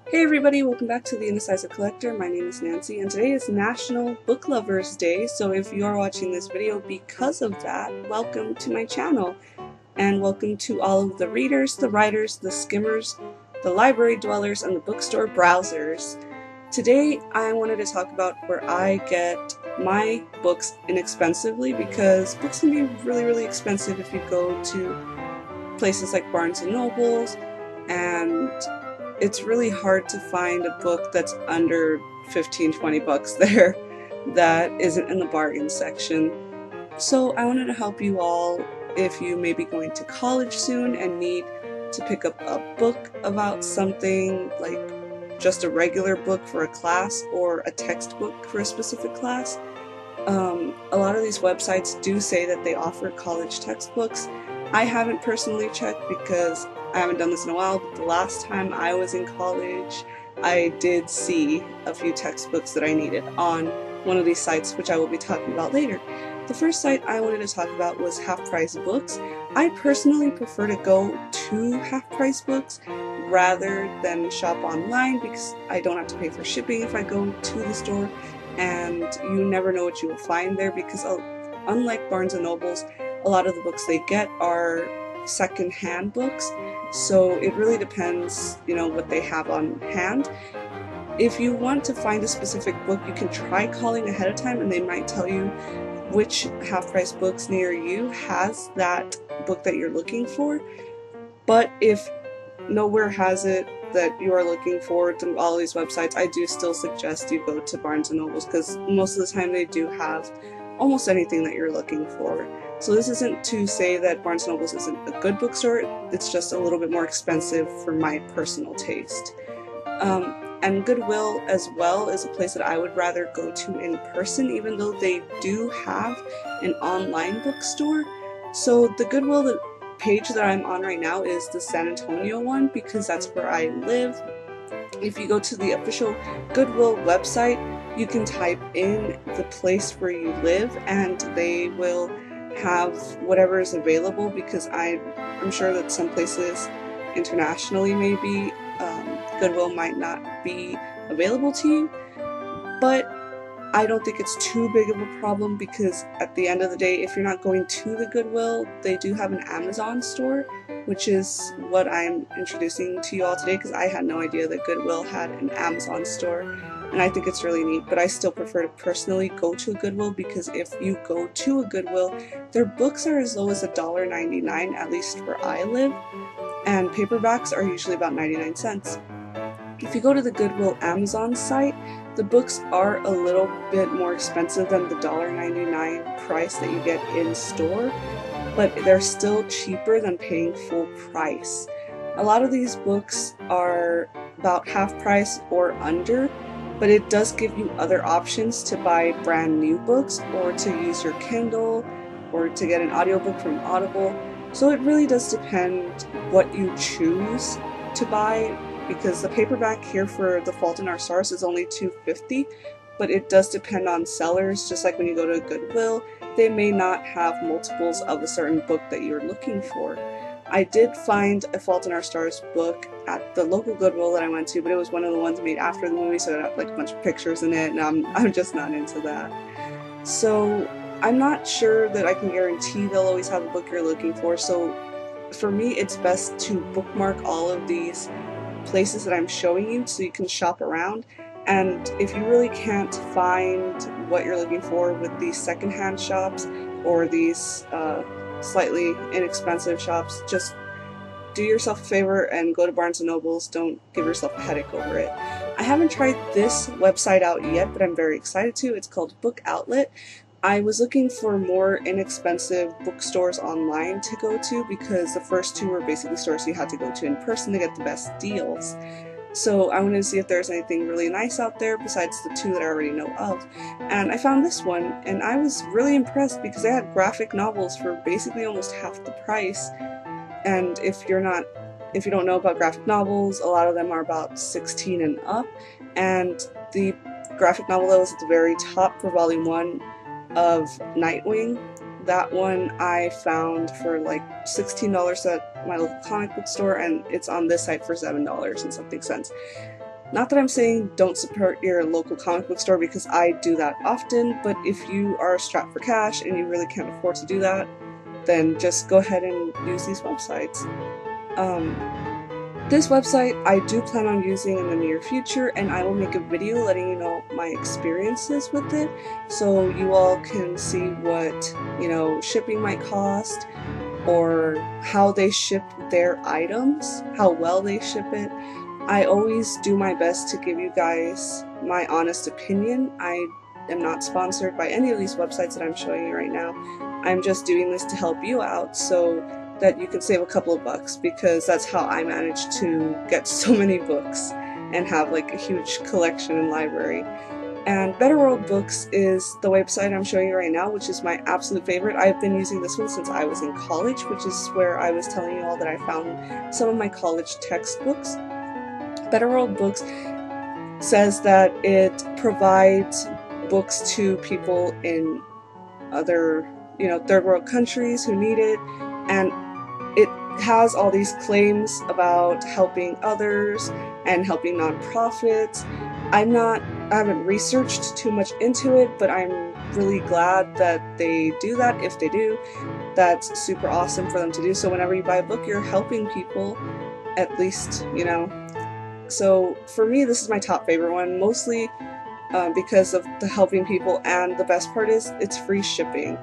Hey everybody, welcome back to The Indecisive Collector. My name is Nancy and today is National Book Lovers Day, so if you are watching this video because of that, welcome to my channel. And welcome to all of the readers, the writers, the skimmers, the library dwellers, and the bookstore browsers. Today I wanted to talk about where I get my books inexpensively, because books can be really expensive if you go to places like Barnes & Nobles, and it's really hard to find a book that's under 15-20 bucks there that isn't in the bargain section. So I wanted to help you all if you may be going to college soon and need to pick up a book about something, like just a regular book for a class or a textbook for a specific class. A lot of these websites do say that they offer college textbooks. I haven't personally checked because I haven't done this in a while, but the last time I was in college, I did see a few textbooks that I needed on one of these sites, which I will be talking about later. The first site I wanted to talk about was Half Price Books. I personally prefer to go to Half Price Books rather than shop online because I don't have to pay for shipping if I go to the store, and you never know what you will find there because unlike Barnes & Nobles, a lot of the books they get are second-hand books, so it really depends, what they have on hand. If you want to find a specific book, you can try calling ahead of time and they might tell you which half-price books near you has that book that you're looking for. But if nowhere has it that you are looking for through all these websites, I do still suggest you go to Barnes & Nobles because most of the time they do have almost anything that you're looking for. So this isn't to say that Barnes & Nobles isn't a good bookstore, it's just a little bit more expensive for my personal taste. And Goodwill as well is a place that I would rather go to in person, even though they do have an online bookstore. So the Goodwill page that I'm on right now is the San Antonio one because that's where I live. If you go to the official Goodwill website, you can type in the place where you live and they will have whatever is available, because I'm sure that some places internationally maybe Goodwill might not be available to you, but I don't think it's too big of a problem because at the end of the day, if you're not going to the Goodwill, they do have an Amazon store, which is what I'm introducing to you all today because I had no idea that Goodwill had an Amazon store, and I think it's really neat. But I still prefer to personally go to a Goodwill because if you go to a Goodwill, their books are as low as $1.99, at least where I live, and paperbacks are usually about 99 cents. If you go to the Goodwill Amazon site, the books are a little bit more expensive than the $1.99 price that you get in store, but they're still cheaper than paying full price. A lot of these books are about half price or under, but it does give you other options to buy brand new books or to use your Kindle or to get an audiobook from Audible. So it really does depend what you choose to buy, because the paperback here for The Fault in Our Stars is only $2.50, but it does depend on sellers. Just like when you go to Goodwill, they may not have multiples of a certain book that you're looking for. I did find a Fault in Our Stars book at the local Goodwill that I went to, but it was one of the ones made after the movie, so it had like a bunch of pictures in it, and I'm just not into that. So I'm not sure that I can guarantee they'll always have the book you're looking for, so for me it's best to bookmark all of these places that I'm showing you so you can shop around. And if you really can't find what you're looking for with these secondhand shops or these slightly inexpensive shops, just do yourself a favor and go to Barnes & Nobles. Don't give yourself a headache over it. I haven't tried this website out yet, but I'm very excited to. It's called Book Outlet. I was looking for more inexpensive bookstores online to go to because the first two were basically stores you had to go to in person to get the best deals. So I wanted to see if there's anything really nice out there besides the two that I already know of. And I found this one, and I was really impressed because they had graphic novels for basically almost half the price. And if you don't know about graphic novels, a lot of them are about 16 and up. And the graphic novel that was at the very top for volume 1 of Nightwing, that one I found for like $16 at my local comic book store, and it's on this site for $7 and something cents. Not that I'm saying don't support your local comic book store, because I do that often, but if you are strapped for cash and you really can't afford to do that, then just go ahead and use these websites. This website I do plan on using in the near future, and I will make a video letting you know my experiences with it, so you all can see what, you know, shipping might cost, or how they ship their items, how well they ship it. I always do my best to give you guys my honest opinion. I am not sponsored by any of these websites that I'm showing you right now. I'm just doing this to help you out so that you can save a couple of bucks, because that's how I managed to get so many books and have like a huge collection and library. And Better World Books is the website I'm showing you right now, which is my absolute favorite. I've been using this one since I was in college, which is where I was telling you all that I found some of my college textbooks. Better World Books says that it provides books to people in other, you know, third world countries who need it, and it has all these claims about helping others and helping nonprofits. I haven't researched too much into it, but I'm really glad that they do that. If they do, that's super awesome for them to do. So whenever you buy a book, you're helping people, at least, you know. So for me, this is my top favorite one, mostly because of the helping people, and the best part is it's free shipping.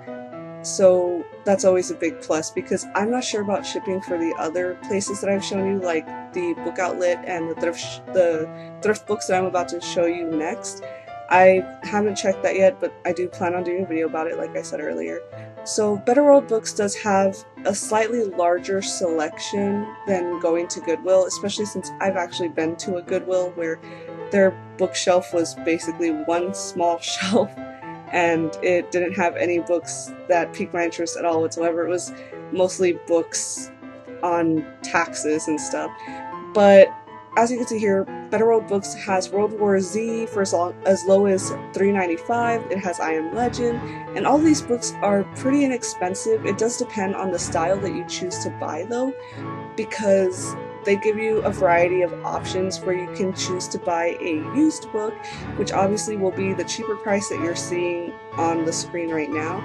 So that's always a big plus, because I'm not sure about shipping for the other places that I've shown you, like the book outlet and the thrift books that I'm about to show you next. I haven't checked that yet, but I do plan on doing a video about it, like I said earlier. So Better World Books does have a slightly larger selection than going to Goodwill, especially since I've actually been to a Goodwill where their bookshelf was basically one small shelf, and it didn't have any books that piqued my interest at all whatsoever. It was mostly books on taxes and stuff. But as you can see here, Better World Books has World War Z for as low as $3.95. It has I Am Legend, and all these books are pretty inexpensive. It does depend on the style that you choose to buy though, because they give you a variety of options where you can choose to buy a used book, which obviously will be the cheaper price that you're seeing on the screen right now.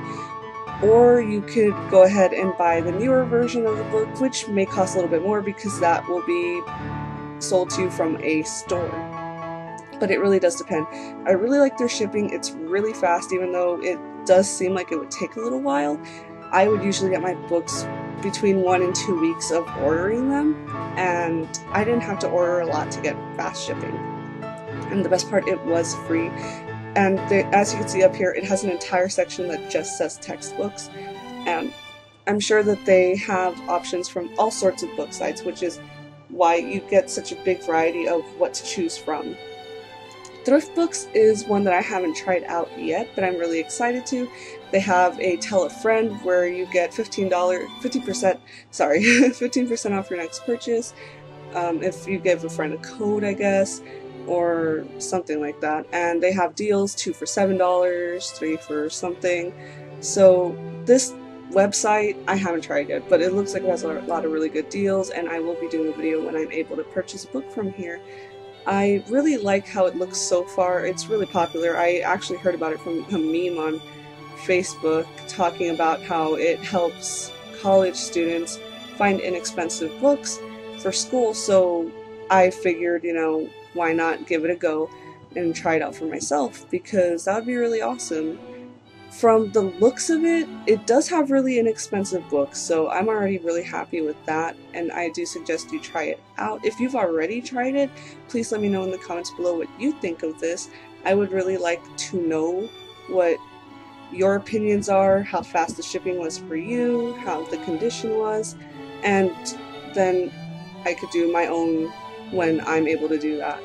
Or you could go ahead and buy the newer version of the book, which may cost a little bit more because that will be sold to you from a store. But it really does depend. I really like their shipping. It's really fast, even though it does seem like it would take a little while. I would usually get my books between 1 and 2 weeks of ordering them, and I didn't have to order a lot to get fast shipping. And the best part, it was free. And as you can see up here, it has an entire section that just says textbooks, and I'm sure that they have options from all sorts of book sites, which is why you get such a big variety of what to choose from. Thrift Books is one that I haven't tried out yet, but I'm really excited to. They have a Tell a Friend where you get 15% off your next purchase, if you give a friend a code, I guess, or something like that. And they have deals, 2 for $7, 3 for something. So this website I haven't tried yet, but it looks like it has a lot of really good deals, and I will be doing a video when I'm able to purchase a book from here. I really like how it looks so far. It's really popular. I actually heard about it from a meme on Facebook talking about how it helps college students find inexpensive books for school, so I figured, you know, why not give it a go and try it out for myself, because that would be really awesome. From the looks of it, it does have really inexpensive books, so I'm already really happy with that, and I do suggest you try it out. If you've already tried it, please let me know in the comments below what you think of this. I would really like to know what your opinions are, how fast the shipping was for you, how the condition was, and then I could do my own when I'm able to do that.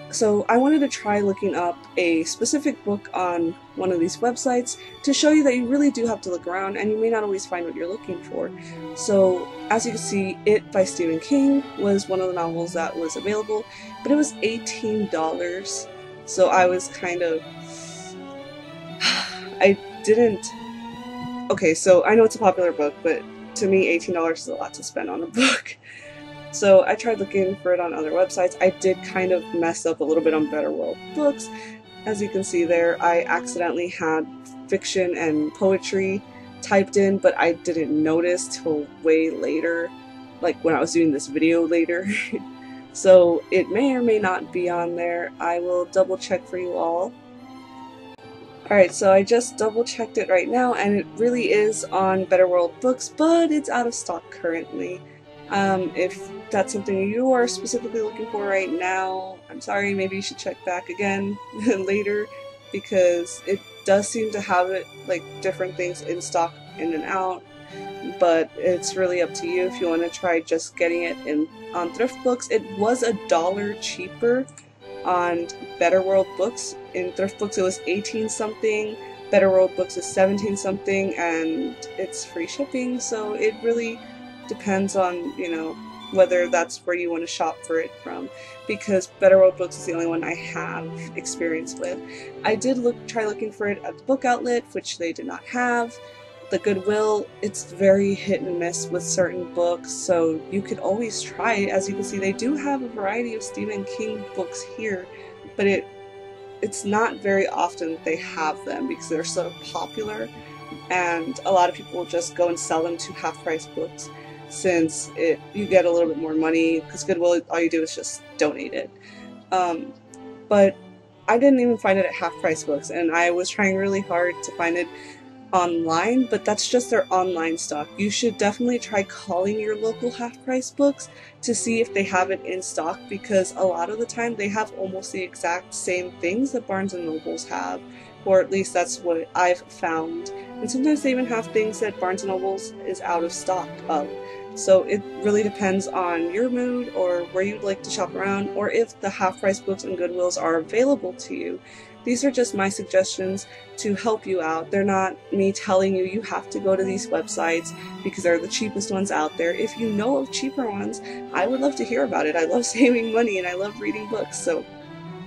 So I wanted to try looking up a specific book on one of these websites to show you that you really do have to look around, and you may not always find what you're looking for. So as you can see, It by Stephen King was one of the novels that was available, but it was $18. So I was kind of... Okay, so I know it's a popular book, but to me $18 is a lot to spend on a book. So I tried looking for it on other websites. I did kind of mess up a little bit on Better World Books. As you can see there, I accidentally had fiction and poetry typed in, but I didn't notice till way later, like when I was doing this video later. So it may or may not be on there. I will double check for you all. Alright, so I just double checked it right now, and it really is on Better World Books, but it's out of stock currently. If that's something you are specifically looking for right now, I'm sorry, maybe you should check back again later, because it does seem to have it, like, different things in stock in and out, but it's really up to you if you want to try just getting it on Thrift Books. It was $1 cheaper on Better World Books. In Thrift Books it was 18 something, Better World Books is 17 something, and it's free shipping, so it really depends on, you know, whether that's where you want to shop for it from, because Better World Books is the only one I have experience with. I did try looking for it at the book outlet, which they did not have. The Goodwill, it's very hit and miss with certain books, so you could always try it. As you can see, they do have a variety of Stephen King books here, but it's not very often that they have them because they're so popular, and a lot of people will just go and sell them to half-price books, since you get a little bit more money, because Goodwill, all you do is just donate it. But I didn't even find it at half-price books, and I was trying really hard to find it online, but that's just their online stock. You should definitely try calling your local half-price books to see if they have it in stock, because a lot of the time they have almost the exact same things that Barnes & Nobles have, or at least that's what I've found. And sometimes they even have things that Barnes & Nobles is out of stock of. So it really depends on your mood, or where you'd like to shop around, or if the half-price books and Goodwills are available to you. These are just my suggestions to help you out. They're not me telling you you have to go to these websites because they're the cheapest ones out there. If you know of cheaper ones, I would love to hear about it. I love saving money and I love reading books, so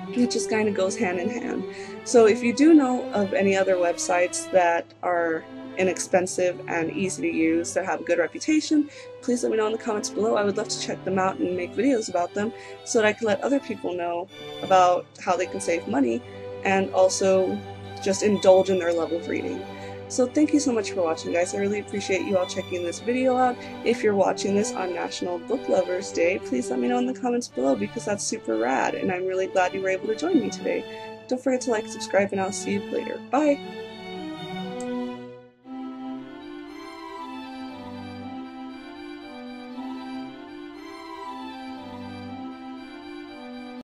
it just kind of goes hand in hand. So if you do know of any other websites that are inexpensive and easy to use, that have a good reputation, please let me know in the comments below. I would love to check them out and make videos about them so that I can let other people know about how they can save money and also just indulge in their love of reading. So thank you so much for watching, guys. I really appreciate you all checking this video out. If you're watching this on National Book Lovers Day, please let me know in the comments below, because that's super rad, and I'm really glad you were able to join me today. Don't forget to like, subscribe, and I'll see you later. Bye!